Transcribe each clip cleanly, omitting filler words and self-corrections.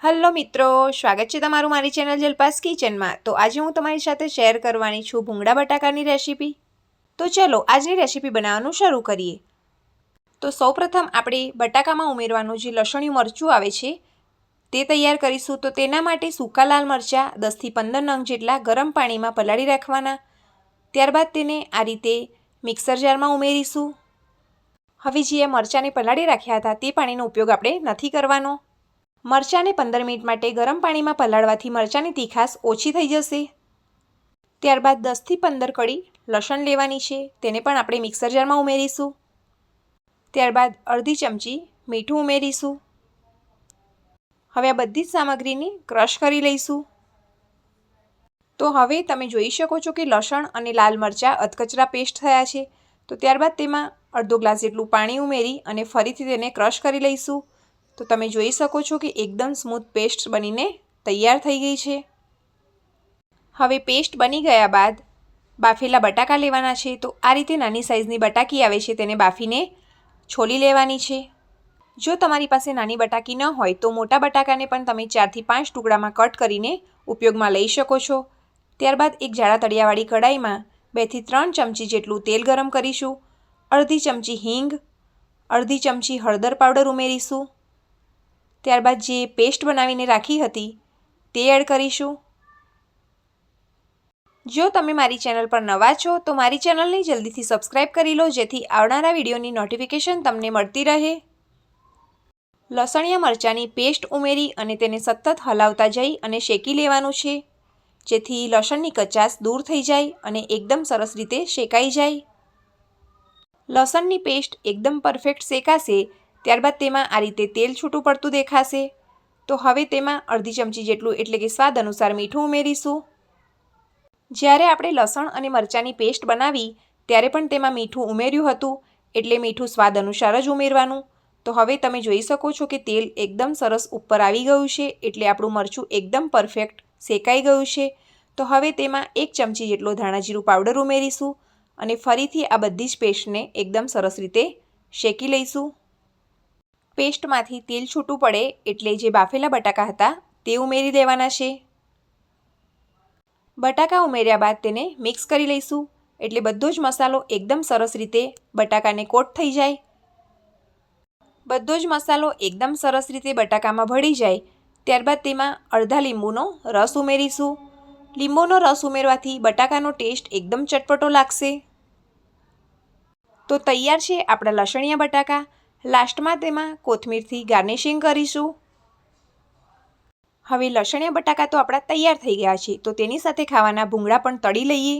Hello મિત્રો, સ્વાગત છે તમારું મારી ચેનલ જલપાસ કિચનમાં। તો આજે હું તમારી સાથે શેર કરવાની છું ભૂંગળા બટાકાની રેસીપી। તો ચલો આજની રેસીપી બનાવવાનું શરૂ કરીએ। તો સૌપ્રથમ આપણે બટાકામાં ઉમેરવાનું જે લસણિયું મરચું આવે છે તે તૈયાર કરીશું। તો તેના માટે સૂકા લાલ મરચાં 10 થી 15 નંગ જેટલા ગરમ પાણીમાં પલાળી રાખવાના। ત્યારબાદ તેને આ રીતે મિક્સર જારમાં ઉમેરીશું। હવે જે મરચાંને પલાળી રાખ્યા હતા તે પાણીનો ઉપયોગ આપણે નથી કરવાનો। મરચાંને 15 મિનિટ માટે ગરમ પાણીમાં પલાળવાથી મરચાંની તીખાશ ઓછી થઈ જશે। ત્યારબાદ 10 થી 15 કળી લસણ લેવાની છે, તેને પણ આપણે મિક્સર જારમાં ઉમેરીશું। ત્યારબાદ અડધી ચમચી મીઠું ઉમેરીશું। હવે આ બધી જ સામગ્રીને ક્રશ કરી લઈશું। તો હવે તમે જોઈ શકો છો કે લસણ અને લાલ મરચાં અધકચરા પેસ્ટ થયા છે। તો ત્યારબાદ તેમાં અડધો ગ્લાસ જેટલું પાણી ઉમેરી અને ફરીથી તેને ક્રશ કરી લઈશું। તો તમે જોઈ શકો છો કે એકદમ સ્મૂથ પેસ્ટ બનીને તૈયાર થઈ ગઈ છે। હવે પેસ્ટ બની ગયા બાદ બાફેલા બટાકા લેવાના છે। તો આ રીતે નાની સાઇઝની બટાકી આવે છે તેને બાફીને છોલી લેવાની છે। જો તમારી પાસે નાની બટાકી ન હોય તો મોટા બટાકાને પણ તમે 4 થી 5 ટુકડામાં કટ કરીને ઉપયોગમાં લઈ શકો છો। ત્યારબાદ એક જાડા તળિયાવાળી કડાઈમાં 2 થી 3 ચમચી જેટલું તેલ ગરમ કરીશું। અડધી ચમચી હિંગ, અડધી ચમચી હળદર પાવડર ઉમેરીશું। ત્યારબાદ જે પેસ્ટ બનાવીને રાખી હતી તે એડ કરીશું। જો તમે મારી ચેનલ પર નવા છો તો મારી ચેનલને જલ્દીથી સબસ્ક્રાઇબ કરી લો, જેથી આવનારા વિડીયોની નોટિફિકેશન તમને મળતી રહે। લસણિયા મરચાંની પેસ્ટ ઉમેરી અને તેને સતત હલાવતા જઈ અને શેકી લેવાનું છે, જેથી લસણની કચાશ દૂર થઈ જાય અને એકદમ સરસ રીતે શેકાઈ જાય। લસણની પેસ્ટ એકદમ પરફેક્ટ શેકાશે ત્યારબાદ તેમાં આ રીતે તેલ છૂટું પડતું દેખાશે। તો હવે તેમાં અડધી ચમચી જેટલું એટલે કે સ્વાદ અનુસાર મીઠું ઉમેરીશું। જ્યારે આપણે લસણ અને મરચાંની પેસ્ટ બનાવી ત્યારે પણ તેમાં મીઠું ઉમેર્યું હતું, એટલે મીઠું સ્વાદ અનુસાર જ ઉમેરવાનું। તો હવે તમે જોઈ શકો છો કે તેલ એકદમ સરસ ઉપર આવી ગયું છે, એટલે આપણું મરચું એકદમ પરફેક્ટ શેકાઈ ગયું છે। તો હવે તેમાં 1 ચમચી જેટલો ધાણા જીરું પાવડર ઉમેરીશું અને ફરીથી આ બધી જ પેસ્ટને એકદમ સરસ રીતે શેકી લઈશું। પેસ્ટમાંથી તેલ છૂટું પડે એટલે જે બાફેલા બટાકા હતા તે ઉમેરી દેવાના છે। બટાકા ઉમેર્યા બાદ તેને મિક્સ કરી લઈશું, એટલે બધો જ મસાલો એકદમ સરસ રીતે બટાકાને કોટ થઈ જાય। બધો જ મસાલો એકદમ સરસ રીતે બટાકામાં ભળી જાય ત્યારબાદ તેમાં અડધા લીંબુનો રસ ઉમેરીશું। લીંબુનો રસ ઉમેરવાથી બટાકાનો ટેસ્ટ એકદમ ચટપટો લાગશે। તો તૈયાર છે આપણા લસણિયા બટાકા। લાસ્ટમાં તેમાં કોથમીરથી ગાર્નિશિંગ કરીશું। હવે લસણિયા બટાકા તો આપણા તૈયાર થઈ ગયા છે, તો તેની સાથે ખાવાના ભૂંગળા પણ તળી લઈએ।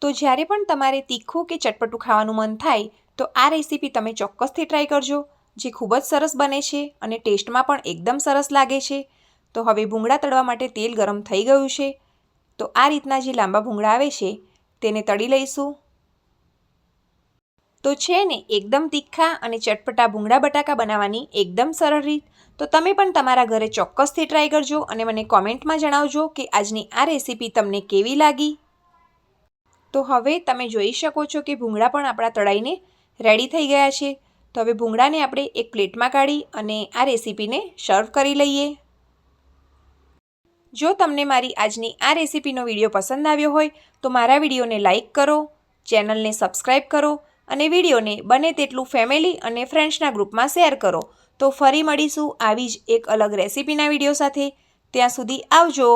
તો જ્યારે પણ તમારે તીખું કે ચટપટું ખાવાનું મન થાય તો આ રેસીપી તમે ચોક્કસથી ટ્રાય કરજો, જે ખૂબ જ સરસ બને છે અને ટેસ્ટમાં પણ એકદમ સરસ લાગે છે। તો હવે ભૂંગળા તળવા માટે તેલ ગરમ થઈ ગયું છે। તો આ રીતના જે લાંબા ભૂંગળા આવે છે તેને તળી લઈશું। તો છે ને એકદમ તીખા અને ચટપટા ભૂંગળા બટાકા બનાવવાની એકદમ સરળ રીત। તો તમે પણ તમારા ઘરે ચોક્કસથી ટ્રાય કરજો અને મને કોમેન્ટમાં જણાવજો કે આજની આ રેસીપી તમને કેવી લાગી। તો હવે તમે જોઈ શકો છો કે ભૂંગળા પણ આપણા તળાઈને રેડી થઈ ગયા છે। તો હવે ભૂંગળાને આપણે એક પ્લેટમાં કાઢી અને આ રેસીપીને સર્વ કરી લઈએ। જો તમને મારી આજની આ રેસીપીનો વિડીયો પસંદ આવ્યો હોય તો મારા વિડીયોને લાઇક કરો, ચેનલને સબસ્ક્રાઈબ કરો અને વિડીયોને બને તેટલું ફેમિલી અને ફ્રેન્ડ્સના ગ્રુપમાં શેર કરો। તો ફરી મળીશું આવી જ એક અલગ રેસીપીના વિડીયો સાથે। ત્યાં સુધી આવજો।